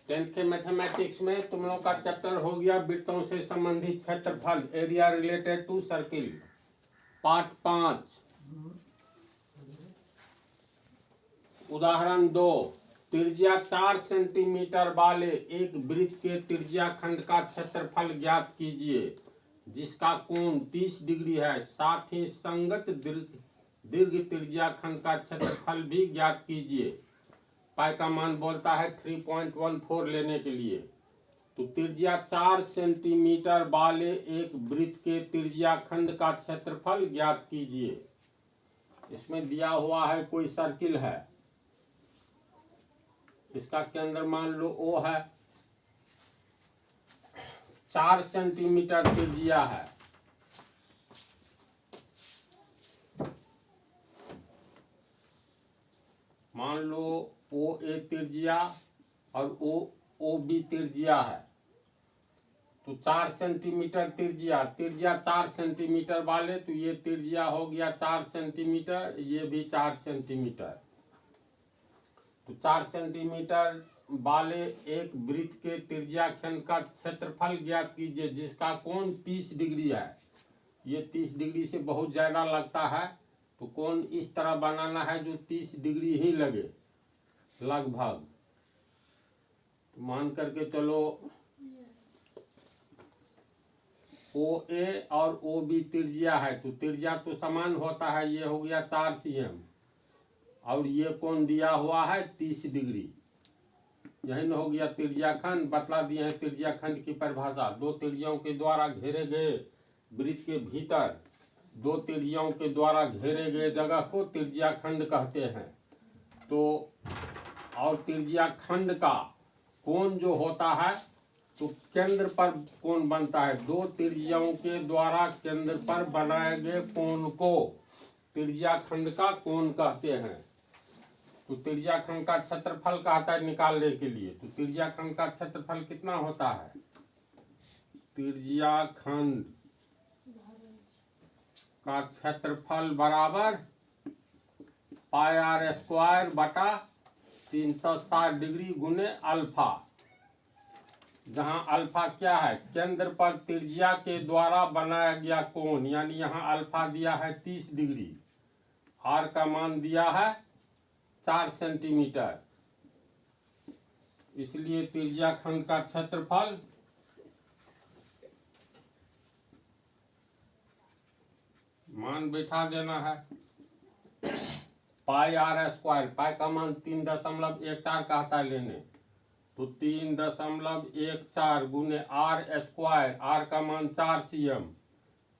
Tenth के mathematics में तुम लोग का चैप्टर हो गया वृत्तों से संबंधित क्षेत्रफल, area related to circle, part 5। उदाहरण 2, त्रिज्या 4 सेंटीमीटर वाले एक वृत्त के त्रिज्या खंड का क्षेत्रफल ज्ञात कीजिए जिसका कोण 30 डिग्री है। साथ ही संगत दीर्घ त्रिज्या खंड का क्षेत्रफल भी ज्ञात कीजिए। पाई का मान बोलता है 3.14 लेने के लिए। तो त्रिज्या 4 सेंटीमीटर वाले एक वृत्त के त्रिज्या खंड का क्षेत्रफल ज्ञात कीजिए। इसमें दिया हुआ है कोई सर्किल है, इसका केंद्र मान लो O है, 4 सेंटीमीटर त्रिज्या है। मान लो OA त्रिज्या और OB त्रिज्या है। तो 4 सेंटीमीटर त्रिज्या 4 सेंटीमीटर वाले, तो ये त्रिज्या हो गया 4 सेंटीमीटर, ये भी 4 सेंटीमीटर। तो 4 सेंटीमीटर वाले एक वृत्त के त्रिज्या खंड का क्षेत्रफल ज्ञात कीजिए जिसका कोण 30 डिग्री है। ये 30 डिग्री से बहुत ज़्यादा लगता है, तो कोण इस तरह बनाना है जो 30 डिग्री ही लगे लगभग। तो मान करके चलो OA और OB त्रिज्या है, तो त्रिज्या तो समान होता है। ये हो गया 4 cm और ये कोण दिया हुआ है 30 डिग्री। यही न हो गया त्रिज्या खंड। बतला दिए हैं त्रिज्या खंड की परिभाषा। दो त्रिज्याओं के द्वारा घेरे गए वृत्त के भीतर दो त्रिज्याओं के द्वारा घेरे गए जगह को त्रिज्या खंड कहते हैं। तो और त्रिज्या खंड का कोण जो होता है, तो केंद्र पर कोण बनता है। दो त्रिज्याओं के द्वारा केंद्र पर बनाए गए कोण को त्रिज्या खंड का कोण कहते हैं। तो त्रिज्या खंड का क्षेत्रफल कहता है निकालने के लिए। तो त्रिज्या खंड का क्षेत्रफल कितना होता है? त्रिज्या खंड का क्षेत्रफल बराबर पाई आर स्क्वायर बटा 360 डिग्री गुने अल्फा, जहां अल्फा क्या है? केंद्र पर त्रिज्या के द्वारा बनाया गया कोण, यानी यहाँ अल्फा दिया है 30 डिग्री, आर का मान दिया है 4 सेंटीमीटर। इसलिए त्रिज्या खंड का क्षेत्रफल मान बैठा देना है पाई आर स्क्वायर। पाई का मान 3.14 कहता है लेने, तो 3.14 गुने आर स्क्वायर। आर का मान 4 cm,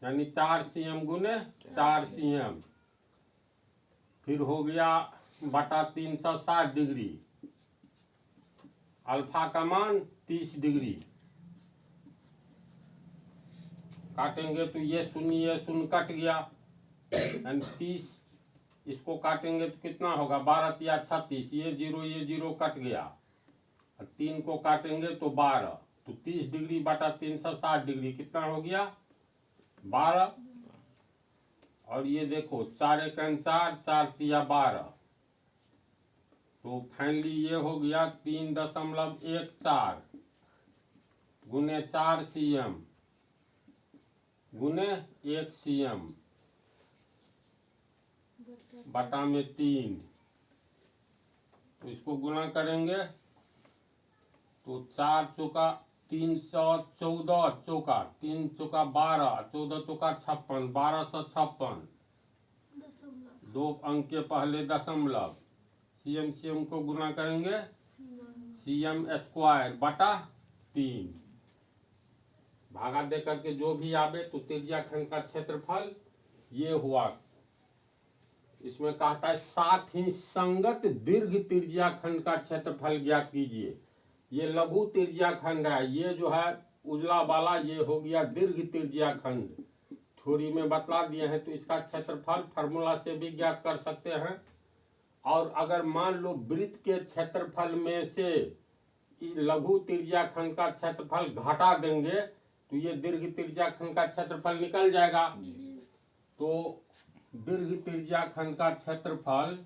यानी 4 cm गुने 4 cm। फिर हो गया बटा 360 डिग्री। अल्फा का मान 30 डिग्री। काटेंगे तो ये शून्य कट गया, यानी 30। इसको काटेंगे तो कितना होगा? 12 या 36। ये जीरो कट गया। 3 को काटेंगे तो 12। तो 30 डिग्री बटा 360 डिग्री कितना हो गया? 12। और ये देखो 4 एकम 4, 4 तिया 12। तो फाइनली ये हो गया 3.14 गुने 4 cm गुने 1 cm बटा में 3। तो इसको गुना करेंगे तो 4 चौका 314, चौका 3 चौका 12, 14 चौका 56, 1256। 2 अंक के पहले दशमलव। cm को गुना करेंगे cm स्क्वायर बटा 3। भागा दे करके जो भी आवे, तो त्रिज्या खंड का क्षेत्रफल ये हुआ। इसमें कहता है साथ ही संगत दीर्घ त्रिज्या खंड का क्षेत्रफल ज्ञात कीजिए। ये लघु त्रिज्या खंड है, ये जो है उजला वाला ये हो गया दीर्घ त्रिज्या खंड। थ्योरी में बतला दिए हैं, तो इसका क्षेत्रफल फार्मूला से भी ज्ञात कर सकते हैं। और अगर मान लो वृत्त के क्षेत्रफल में से लघु त्रिज्या खंड का क्षेत्रफल घटा देंगे, तो ये दीर्घ त्रिज्या खंड का क्षेत्रफल निकल जाएगा। तो दीर्घ त्रिज्या खंड का क्षेत्रफल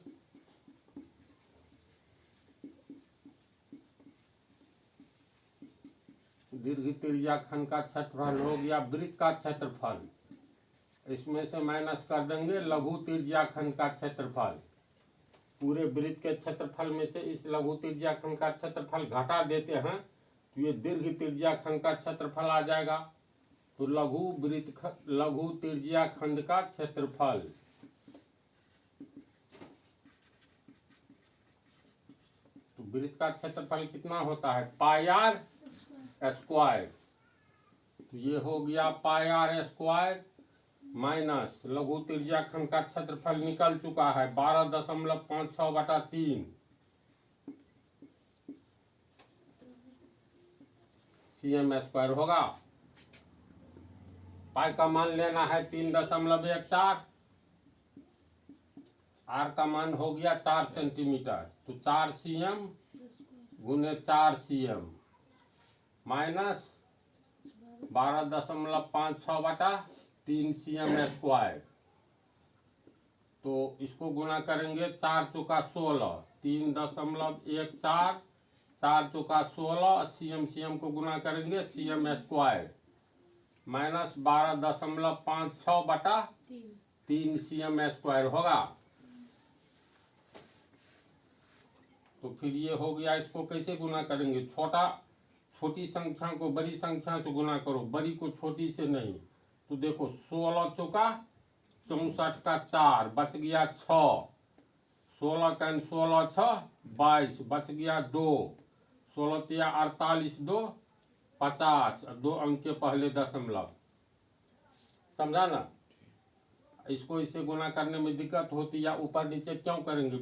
दीर्घ त्रिज्या खंड का क्षेत्रफल हो गया वृत्त का क्षेत्रफल। इसमें से माइनस कर देंगे लघु त्रिज्या खंड का क्षेत्रफल। पूरे वृत्त के क्षेत्रफल में से इस लघु त्रिज्या खंड का क्षेत्रफल घटा देते हैं तो ये दीर्घ त्रिज्या खंड का क्षेत्रफल आ जाएगा। तो लघु त्रिज्या खंड का क्षेत्रफल, तो वृत्त का क्षेत्रफल कितना होता है पाई आर स्क्वायर। तो ये हो गया पाई आर स्क्वायर माइनस लघु त्रिज्या खंड का क्षेत्रफल निकल चुका है 12.56/3 cm स्क्वायर होगा। पाई का मान लेना है 3.14, आर का मान हो गया 4 सेंटीमीटर। तो 4 cm गुने 4 cm माइनस 12.56/3 cm स्क्वायर। तो इसको गुना करेंगे 4 चौका 16, 3.14, 4 चौका 16, cm को गुना करेंगे cm square minus 12.56/3 cm square होगा। तो फिर ये हो गया, इसको कैसे गुना करेंगे? छोटी संख्या को बड़ी संख्या से गुना करो, बड़ी को छोटी से नहीं। तो देखो 16 चौका 64 का 4 बच गया 6, 16 का 16 6 22 बच गया 2, 16 तिया 48 2 50, 2 अंक के पहले दशमलव। समझा ना? इसको इससे गुना करने में दिक्कत होती या ऊपर नीचे क्यों करेंगे?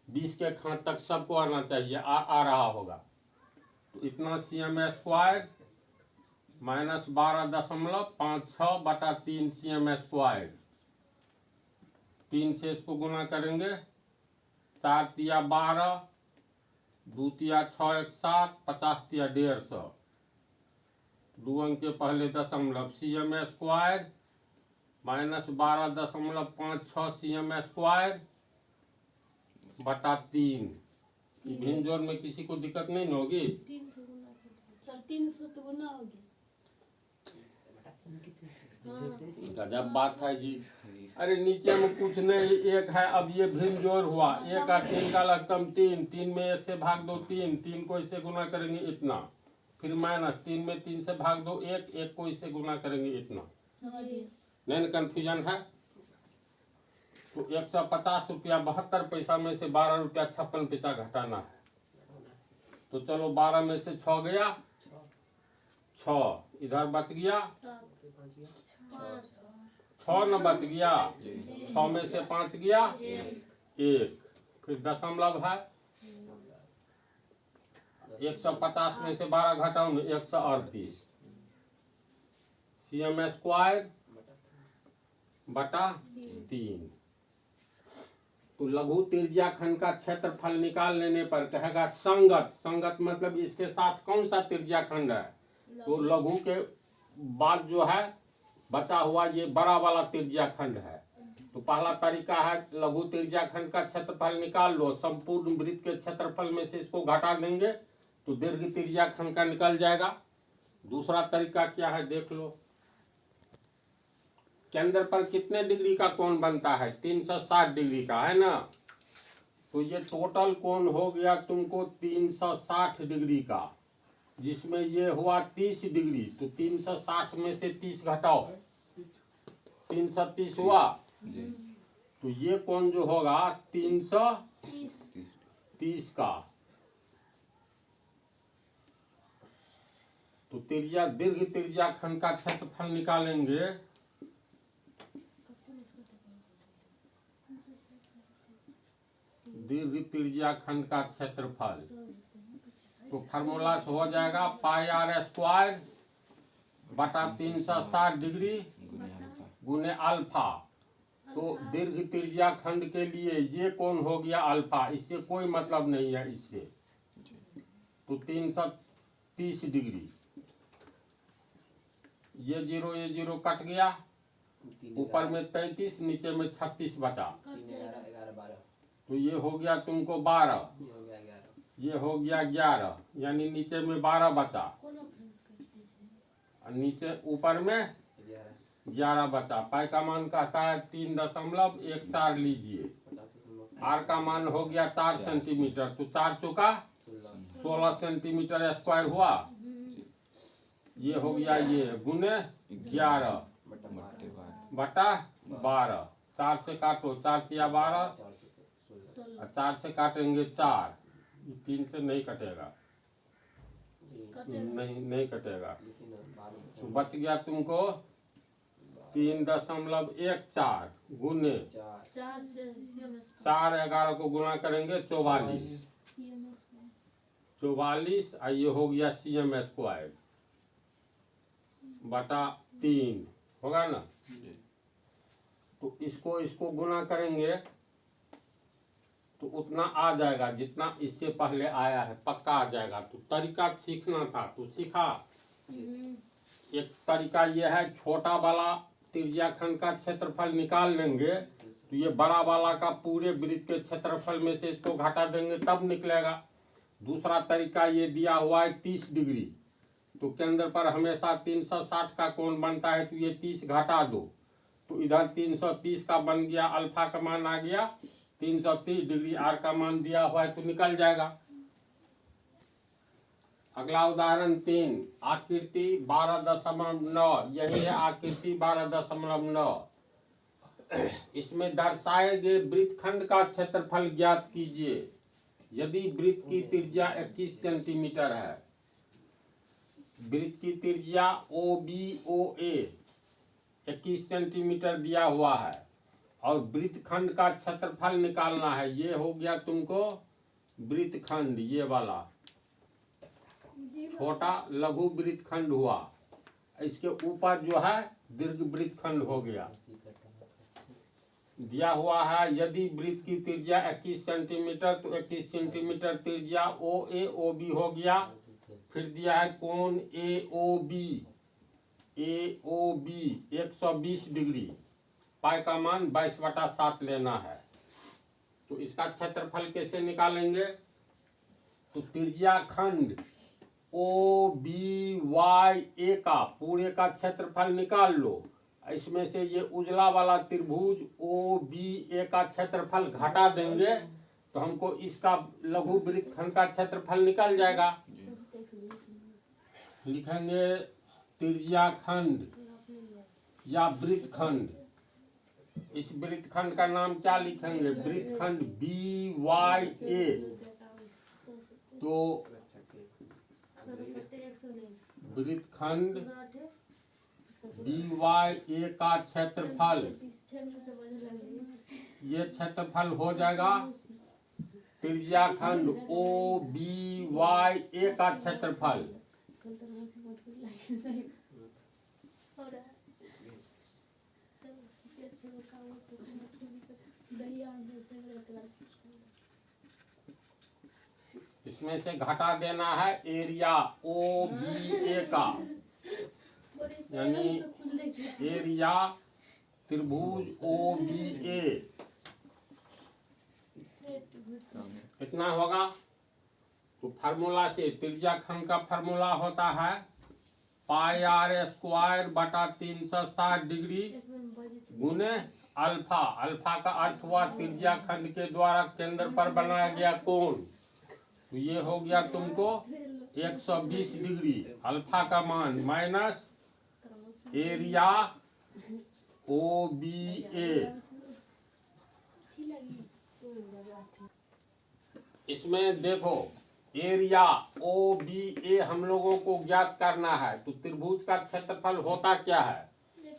20 के खांच तक सबको आना चाहिए, आ रहा होगा। तो इतना cm square minus 12.56/3 cm square. 3 से इसको गुना करेंगे, 4 तिया 12, 2 तिया 6 1 7, 50 तिया 150, 2 अंक के पहले दशमलव। cm square minus 12.56 cm square बटा 3। भिन्न जोड़ में किसी को दिक्कत नहीं न होगी? 300 तो गुना हो गया। गजब बात है जी। अरे नीचे में कुछ नहीं, एक है। अब ये भिन्न जोड़ हुआ, 1 का 3 का लगतम 3, 3 में 1 से भाग दो 3, 3 को इससे गुना करेंगे इतना, फिर माइनस 3 में 3 से भाग दो 1, 1 को इससे गुना करेंगे इतना। नहीं कंफ्यूजन है? तो 150 रुपया 72 पैसा में से 12 रुपया 56 पैसा घटाना है। तो चलो 12 में से 6 गया 6, इधर बच गया 6 न बच गया, 6 में से 5 गया 1, फिर दशमलव है। 150 में से 12 घटाओ न 138 cm स्क्वायर बटा 3। तो लघु त्रिज्या खंड का क्षेत्रफल निकाल लेने पर कहेगा संगत। संगत मतलब इसके साथ कौन सा त्रिज्या खंड है? तो लघु के बाद जो है बचा हुआ ये बड़ा वाला त्रिज्या खंड है। तो पहला तरीका है लघु त्रिज्या खंड का क्षेत्रफल निकाल लो, संपूर्ण वृत्त के क्षेत्रफल में से इसको घटा देंगे तो दीर्घ त्रिज्या खंड का निकल जाएगा। दूसरा तरीका क्या है देख लो। केंद्र पर कितने डिग्री का कोण बनता है? 360 डिग्री का, है ना? तो ये टोटल कोण हो गया तुमको 360 डिग्री का, जिसमें ये हुआ 30 डिग्री। तो 360 में से 30 घटाओ, 330 हुआ। तो ये कोण जो होगा 330 का। तो त्रिज्या दीर्घ त्रिज्या खंड का क्षेत्रफल निकालेंगे। दीर्घ त्रिज्या खंड का क्षेत्रफल तो फार्मूला से हो जाएगा पाई आर स्क्वायर बटा 360 डिग्री गुने अल्फा। तो दीर्घ त्रिज्या खंड के लिए ये कोण हो गया अल्फा, इससे कोई मतलब नहीं है इससे। तो 330 डिग्री, ये जीरो कट गया, ऊपर में 33 नीचे में 36 बचा। तो ये हो गया तुमको 12, ये हो गया 11, यानी नीचे में 12 बचा। और नीचे ऊपर में 11 बचा। पाई का मान कहता है 3.14 लीजिए। आर का मान हो गया 4 सेंटीमीटर, तो 4 चौका 16 सेंटीमीटर स्क्वायर हुआ। ये हो गया ये गुने 11 बटा 12। 4 से काटो, 4 किया 12 और 4 से काटेंगे 4, 3 से नहीं कटेगा, नहीं कटेगा। तो बच गया तुमको 3.14 गुने 4, 11 को गुना करेंगे 44। 44 और ये हो गया CM स्क्वायर बटा 3 होगा ना। तो इसको गुना करेंगे तो उतना आ जाएगा जितना इससे पहले आया है, पक्का आ जाएगा। तो तरीका सीखना था तो सीखा। एक तरीका यह है, छोटा वाला त्रिज्याखंड का क्षेत्रफल निकाल लेंगे तो ये बड़ा वाला का पूरे वृत्त के क्षेत्रफल में से इसको घटा देंगे तब निकलेगा। दूसरा तरीका ये दिया हुआ है 30 डिग्री, तो केंद्र पर हमेशा 360 का कोण बनता है, तो ये 30 घटा दो तो इधर 330 का बन गया। अल्फा का मान आ गया 330 डिग्री, आर का मान दिया हुआ है तो निकल जाएगा। अगला उदाहरण 3, आकृति 12.9। यही है आकृति 12.9। इसमें दर्शाए गए वृत्तखंड का क्षेत्रफल ज्ञात कीजिए। यदि वृत्त की त्रिज्या 21 सेंटीमीटर है, वृत्त की त्रिज्या OBOA 21 सेंटीमीटर दिया हुआ है और वृत्तखंड का क्षेत्रफल निकालना है। ये हो गया तुमको वृत्तखंड, ये वाला छोटा लघु वृत्तखंड हुआ। इसके ऊपर जो है दीर्घ वृत्तखंड हो गया। दिया हुआ है यदि वृत्त की त्रिज्या 21 सेंटीमीटर तो 21 सेंटीमीटर त्रिज्या OA OB हो गया। फिर दिया है कोण AOB 120 डिग्री, पाई का मान 22/7 लेना है। तो इसका क्षेत्रफल कैसे निकालेंगे? तो त्रिज्या खंड OBYA का पूरे का क्षेत्रफल निकाल लो। इसमें से ये उजला वाला त्रिभुज OBA का क्षेत्रफल घटा देंगे तो हमको इसका लघु वृत्तखंड का क्षेत्रफल निकल जाएगा। लिखेंगे त्रिज्या खंड या वृत्तखंड। इस वृत्तखंड का नाम क्या लिखेंगे? वृत्तखंड BYA। तो वृत्तखंड BYA का क्षेत्रफल, ये क्षेत्रफल हो जाएगा त्रिज्याखंड OBYA का क्षेत्रफल। इसमें से घटा देना है एरिया OBA का, यानी एरिया त्रिभुज OBA कितना होगा? तो फार्मूला से त्रिज्याखंड का फार्मूला होता है πr² बटा 360 डिग्री गुने अल्फा। अल्फा का अर्थ हुआ त्रिज्याखंड के द्वारा केंद्र पर बनाया गया कोण। तो ये हो गया तुमको 120 डिग्री अल्फा का मान माइनस एरिया OBA। इसमें देखो एरिया OBA हम लोगों को ज्ञात करना है। तो त्रिभुज का क्षेत्रफल होता क्या है?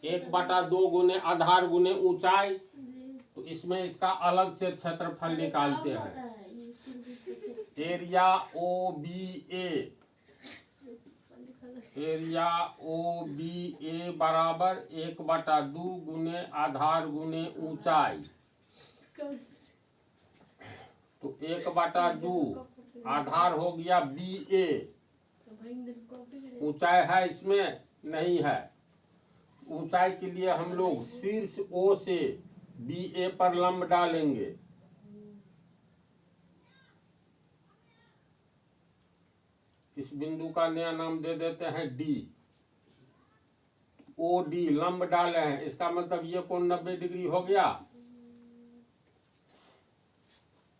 1/2 गुने आधार गुने ऊंचाई। तो इसमें इसका अलग से क्षेत्रफल निकालते हैं। एरिया OBA बराबर 1/2 गुने आधार गुने ऊंचाई। तो 1/2 आधार हो गया BA, ऊंचाई है इसमें नहीं है। ऊंचाई के लिए हम लोग शीर्ष O से BA पर लंब डालेंगे। इस बिंदु का नया नाम दे देते हैं D। ओ डी लंब डाले हैं, इसका मतलब ये कोण 90 डिग्री हो गया।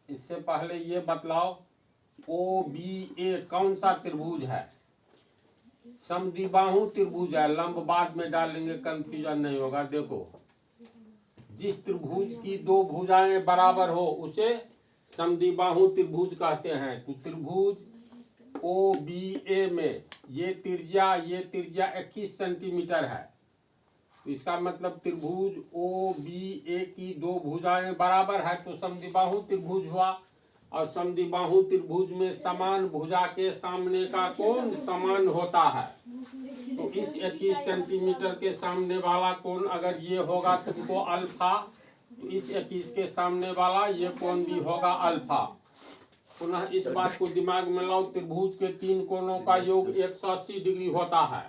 इससे पहले ये बतलाओ ओ बी ए कौन सा त्रिभुज है? समद्विबाहु त्रिभुज है। लंब बाद में डालेंगे, कंफ्यूजन नहीं होगा। देखो, जिस त्रिभुज की दो भुजाएं बराबर हो उसे समद्विबाहु त्रिभुज कहते हैं। तो त्रिभुज ओ बी ए में ये त्रिज्या 21 सेंटीमीटर है। तो इसका मतलब त्रिभुज ओ बी ए की दो भुजाएं बराबर है तो समद्विबाहु त्रिभुज हुआ। और समद्विबाहु त्रिभुज में समान भुजा के सामने का कोण समान होता है। तो इस 21 सेंटीमीटर के सामने वाला कोण अगर ये होगा तुमको अल्फा, तो इस 21 के सामने वाला ये कोण भी होगा अल्फा। पुनः इस बात को दिमाग में लाओ, त्रिभुज के तीन कोणों का योग 180 डिग्री होता है।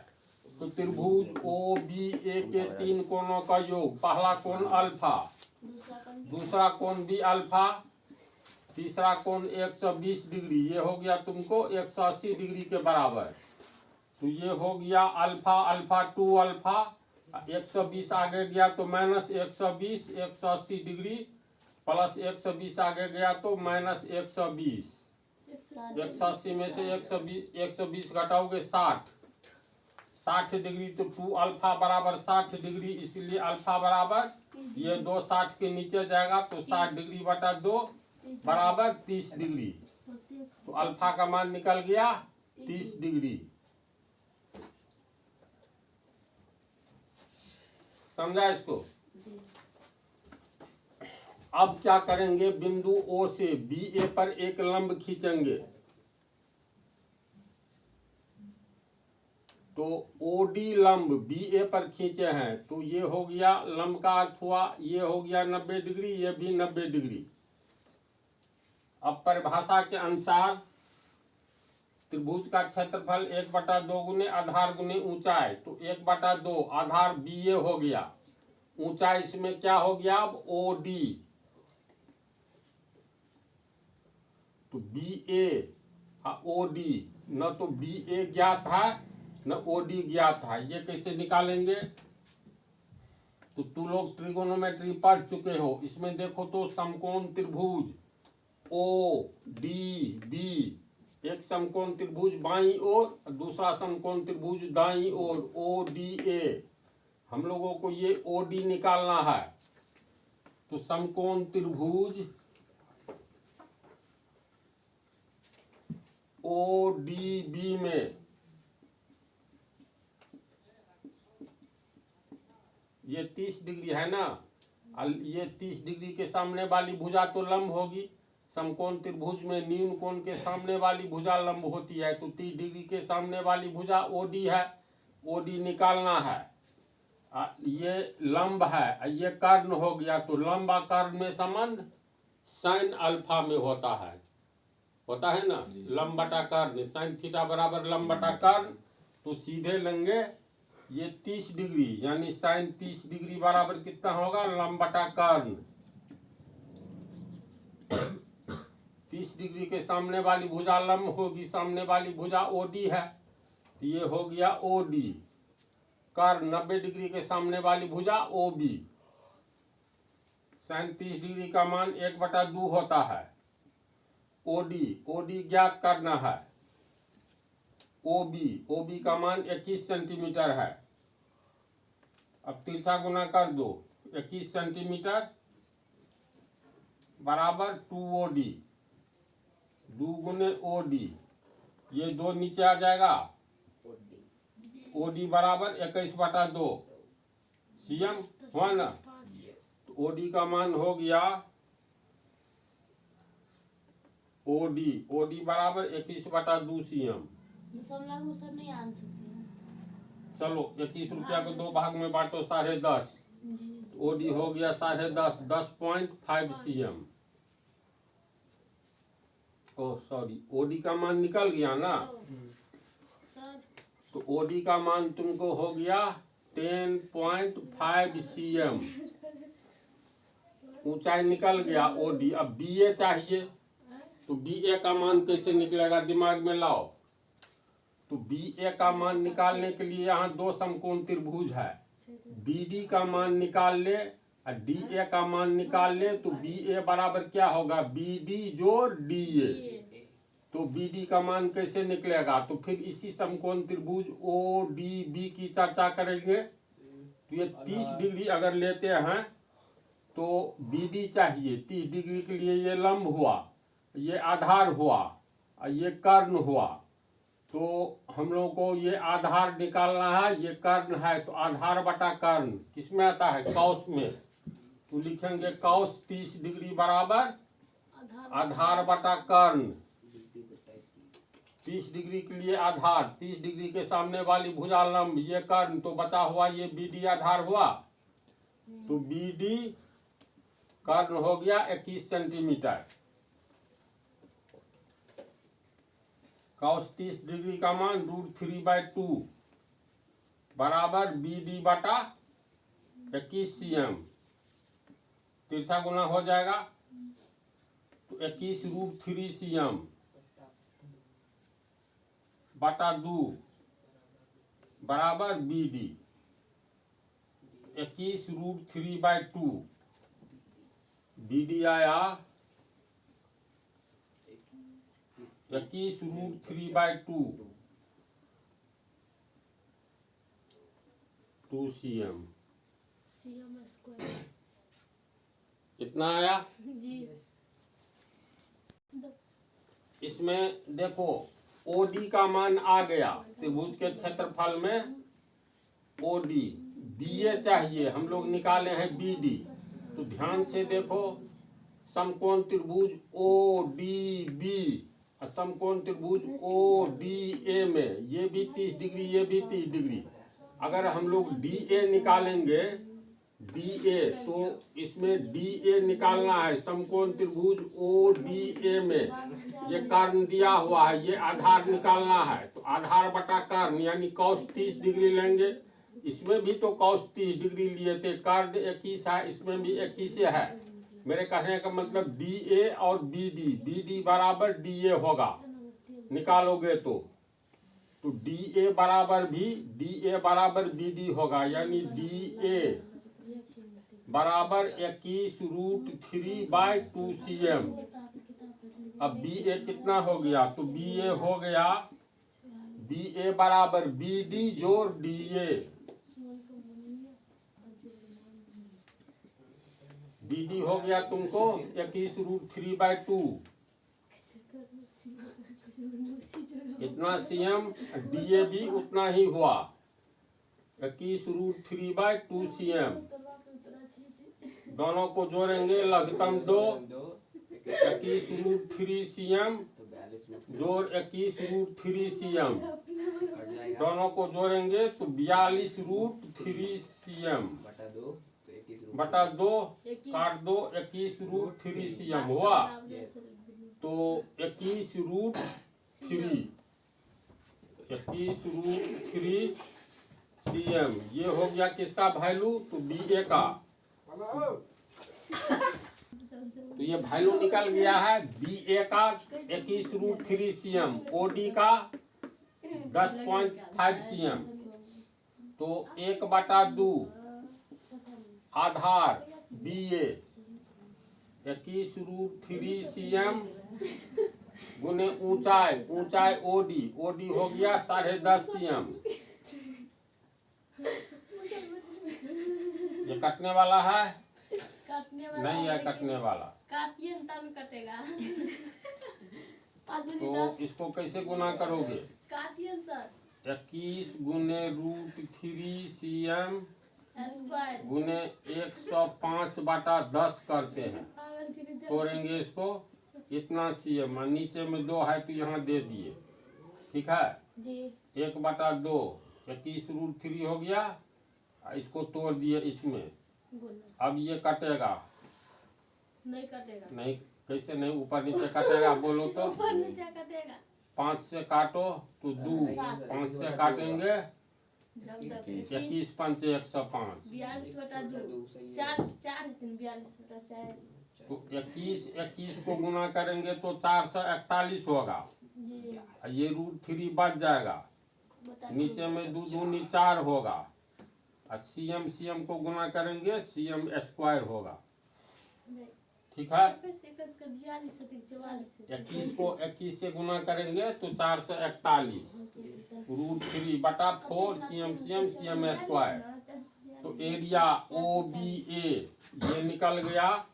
तो त्रिभुज ओ बी ए के तीन कोणों का योग, पहला कोण अल्फा, दूसरा कोण भी अल्फा, तीसरा कोण 120 डिग्री, ये हो गया तुमको 180 डिग्री के बराबर। तो ये हो गया अल्फा अल्फा 2 अल्फा, 120 आगे गया तो माइनस 120, 180 डिग्री प्लस 120 आगे गया तो माइनस 120। 180 में से 120 घटाओगे 60 डिग्री। तो 2 अल्फा बराबर 60 डिग्री, इसलिए अल्फा बराबर ये 2 60 के नीचे जाएगा तो 60 डिग्री बटा 2 बराबर 30 डिग्री। तो अल्फा का मान निकल गया 30 डिग्री। समझा इसको? अब क्या करेंगे, बिंदु ओ से बी ए पर एक लंब खींचेंगे। तो ओ डी लंब बी ए पर खींचे हैं तो ये हो गया लंब का अर्थ हुआ, ये हो गया 90 डिग्री, ये भी 90 डिग्री। अब परिभाषा के अनुसार त्रिभुज का क्षेत्रफल 1/2 गुने आधार गुने ऊंचाई, तो 1/2 आधार बी ए हो गया, ऊंचाई इसमें क्या हो गया अब ओ डी। तो बी ए ओ डी, न तो बी ए ज्ञात है न ओ डी ज्ञात है, ये कैसे निकालेंगे? तो तुम लोग ट्रिगोनोमेट्री पढ़ चुके हो। इसमें देखो तो समकोण त्रिभुज ओ डी बी, एक समकोण त्रिभुज बाईं ओर, दूसरा समकोण त्रिभुज दाईं ओर, ओ डी ए। हम लोगों को ये ओ डी निकालना है। तो समकोण त्रिभुज ओ डी बी में ये 30 डिग्री है ना, ये 30 डिग्री के सामने वाली भुजा तो लंब होगी। समकोण त्रिभुज में न्यून कोण के सामने वाली भुजा लंब होती है, तो 30 डिग्री के सामने वाली भुजा ओडी है, ओडी निकालना है। ये लंब है, ये कर्ण हो गया, तो लंब और कर्ण में संबंध साइन अल्फा में होता है ना, लंब बटा कर्ण, साइन थीटा बराबर लंब बटा कर्ण। तो सीधे लेंगे ये 30 डिग्री, यानी साइन 30 डिग्री बराबर कितना होगा, लंब बटा कर्ण। 30 डिग्री के सामने वाली भुजा लंब होगी, सामने वाली भुजा ओडी है, तो ये हो गया ओडी। कर्ण 90 डिग्री के सामने वाली भुजा ओबी। साइन 30 डिग्री का मान 1/2 होता है। ओडी ज्ञात करना है। ओबी का मान 21 सेंटीमीटर है। अब तिरछा गुना कर दो, 21 सेंटीमीटर बराबर 2OD, 2 गुने ओडी, ये 2 नीचे आ जाएगा, ओडी बराबर 21/2 सीएम हुआ ना। तो ओडी का मान हो गया, ओडी बराबर 21/2 सीएम। दशमलव में सर नहीं आन सकते। चलो 21 रुपया को 2 भाग में बांटो, 10.5। ओडी हो गया 10.5, 10.5 सीएम। ओह सॉरी, ओडी का मान निकल गया ना। तो ओडी का मान तुमको हो गया 10.5 सीएम, ऊंचाई निकल गया ओडी। अब बीए चाहिए, तो बीए का मान कैसे निकलेगा, दिमाग में लाओ। तो बीए का मान निकालने के लिए यहाँ 2 समकोण त्रिभुज है, BD का मान निकाल ले और DA का मान निकाल ले, तो BA बराबर क्या होगा, BD जोड़ DA। तो BD का मान कैसे निकलेगा, तो फिर इसी समकोण त्रिभुज ODB की चर्चा करेंगे। तो ये 30 डिग्री अगर लेते हैं तो BD चाहिए 30 डिग्री के लिए, ये लंब हुआ, ये आधार हुआ और ये कर्ण हुआ। तो हम लोग को ये आधार निकालना है, ये कर्ण है, तो आधार बटा कर्ण किस में आता है, कौस में। तो लिखेंगे कौस 30 डिग्री बराबर आधार बटा कर्ण। 30 डिग्री के लिए आधार, 30 डिग्री के सामने वाली भुजा लंब, ये कर्ण, तो बचा हुआ ये BD आधार हुआ। तो BD कर्ण हो गया 21 सेंटीमीटर। कॉस 30 डिग्री का मान √3/2 बराबर BD बटा 21 cm। तिरछा गुना हो जाएगा तो 21 √3 cm बटा 2 बराबर BD 21 √3/2। BD आया 21 √3/2 2 cm। कितना आया जी। इसमें देखो OD का मान आ गया, त्रिभुज के क्षेत्रफल में OD, BA चाहिए, हम लोग निकाले हैं BD। तो ध्यान से देखो समकोण त्रिभुज ODB और समकोण त्रिभुज ODA में ये भी 30 डिग्री, ये भी 30 डिग्री। अगर हम लोग DA निकालेंगे, DA, तो इसमें DA निकालना है समकोण त्रिभुज ODA में, ये कर्ण दिया हुआ है, ये आधार निकालना है। तो आधार बटा कर्ण यानी cos 30 डिग्री लेंगे। इसमें भी तो cos 30 डिग्री लिए थे, कर्ण 21 है, इसमें भी 21 है। मेरे कहने का मतलब DA और BD बराबर DA होगा, निकालोगे तो DA बराबर BD होगा, यानी DA बराबर 21 √3/2 cm। अब BA कितना हो गया, तो BA हो गया, BA बराबर BD जोड़ DA। BD हो गया तुमको 21 √3/2 कितना cm, DA भी उतना ही हुआ 21 √3/2 cm। दोनों को जोड़ेंगे लघुत्तम 2 21 √3 cm जोड़ 21 √3 cm, दोनों को जोड़ेंगे तो 42 √3 cm बटा 2 काट दो 21 √3 cm हुआ। तो 21 √3 cm ये हो गया किसका वैल्यू, तो BA का। तो ये वैल्यू निकल गया है BA का 21 √3 cm, OD का 10.5 cm। तो 1/2 आधार BA 21 √3 cm गुने ऊंचाई OD हो गया 10.5 cm। ये कटने वाला है, नहीं है कटने वाला, काटिए तब कटेगा। तो इसको कैसे गुना करोगे, काटिए सर। 21 गुने √3 cm स्क्वायर गुने 105/10 करते हैं, तोड़ेंगे इसको, इतना cm, नीचे में 2 है तो यहाँ दे दिए, ठीक है जी। 1/2 21 √3 हो गया, इसको तोड़ दिए इसमें। अब ये कटेगा, नहीं कटेगा, नहीं कैसे नहीं, ऊपर नीचे कटेगा बोलो तो, ऊपर नीचे कटेगा। 5 से काटो तो 2, 5 से काटेंगे 21 5 105, 42/2 4 42/4। तो 21 को गुना करेंगे तो 441 होगा, जी। ये √3 बच जाएगा, नीचे में 2 दूनी 4 होगा, और CM को गुना करेंगे CM स्क्वायर होगा। नहीं, ठीक है, 21 का 42 है, 44 है। 21 को 21 से गुना करेंगे तो 441 √3 बटा 4 CM स्क्वायर। तो एरिया OBA ये निकल गया।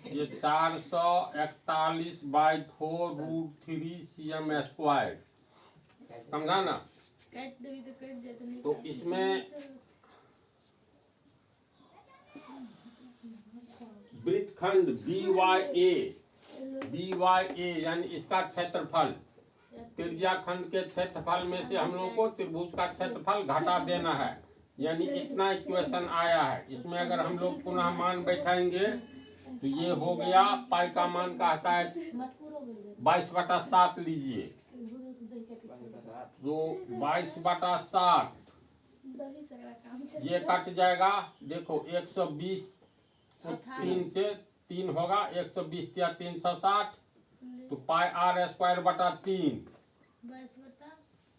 ये 441/4 √3 CM स्क्वायर, समझा ना। तो इसमें वृत्तखंड BYA यानी इसका क्षेत्रफल, त्रिज्या खंड के क्षेत्रफल में से हम लोग को त्रिभुज का क्षेत्रफल घटा देना है, यानी इतना इक्वेशन आया है। इसमें अगर हम लोग पुनः मान बैठाएंगे तो ये हो गया, पाई का मान कहता है 22/7 लीजिए, तो 22/7 ये कट जाएगा। देखो 120 को 3 से 3 होगा, 120 या 360, तो पाई R स्क्वायर बटा 3,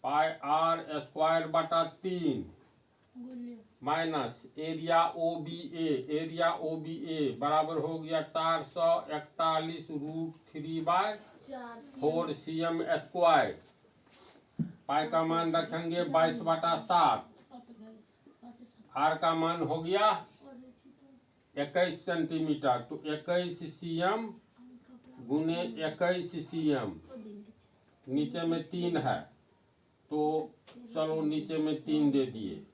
पाई R स्क्वायर बटा 3 माइनस एरिया OBA बराबर हो गया 441 √3/4 CM स्क्वायर। पाई का मान रखेंगे 22/7, R का मान हो गया 21 सेंटीमीटर, तो 21 CM गुने 21 CM, नीचे में 3 है तो चलो नीचे में 3 दे दिए।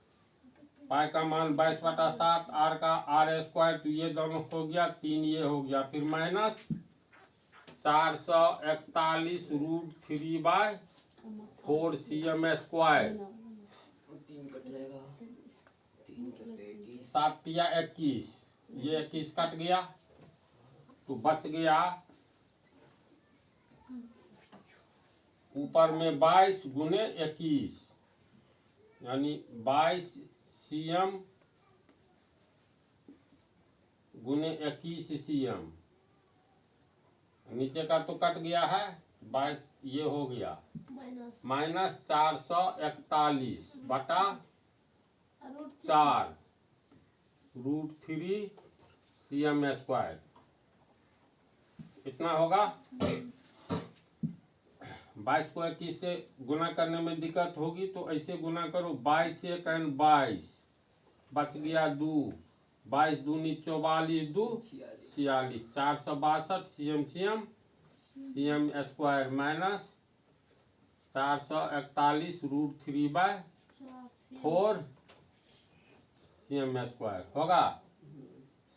पाई का मान 22/7, R का R स्क्वायर, तो ये दोनों हो गया 3, ये हो गया, फिर माइनस 441 √3/4 CM स्क्वायर। 7 या 21, ये 21 कट गया तो बच गया ऊपर में 22 गुने 21 यानी 22 CM गुने 21 CM। नीचे का तो कट गया है 22, ये हो गया माइनस 441 बटा 4 √3 CM स्क्वायर, इतना होगा। 22 को 21 से गुना करने में दिक्कत होगी तो ऐसे गुना करो, 22 से 22 बच गया 2, 22 दूनी 44, 2 46, 462 CM square minus 441 √3/4 CM square होगा।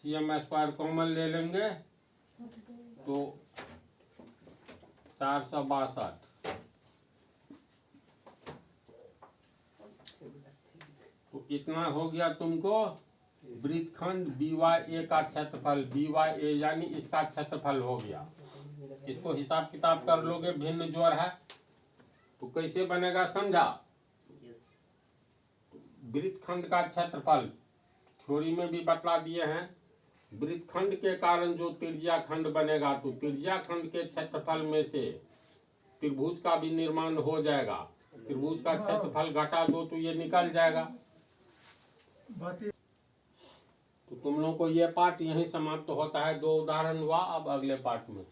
CM स्क्वायर कॉमन ले लेंगे तो 462, तो इतना हो गया तुमको वृत्तखंड BYA का क्षेत्रफल। BYA यानी इसका क्षेत्रफल हो गया। इसको हिसाब किताब कर लोगे, भिन्न जोड़ है तो कैसे बनेगा समझा। वृत्तखंड का क्षेत्रफल थ्योरी में भी बतला दिए हैं। वृत्तखंड के कारण जो त्रिज्या खंड बनेगा तो त्रिज्या खंड के क्षेत्रफल में से त्रिभुज का भी निर्माण हो जाएगा। त्रिभुज का क्षेत्रफल घटा दो तो ये निकल जाएगा। तो तुम लोग को ये पाठ यहीं समाप्त होता है। 2 उदाहरण हुआ, अब अगले पाठ में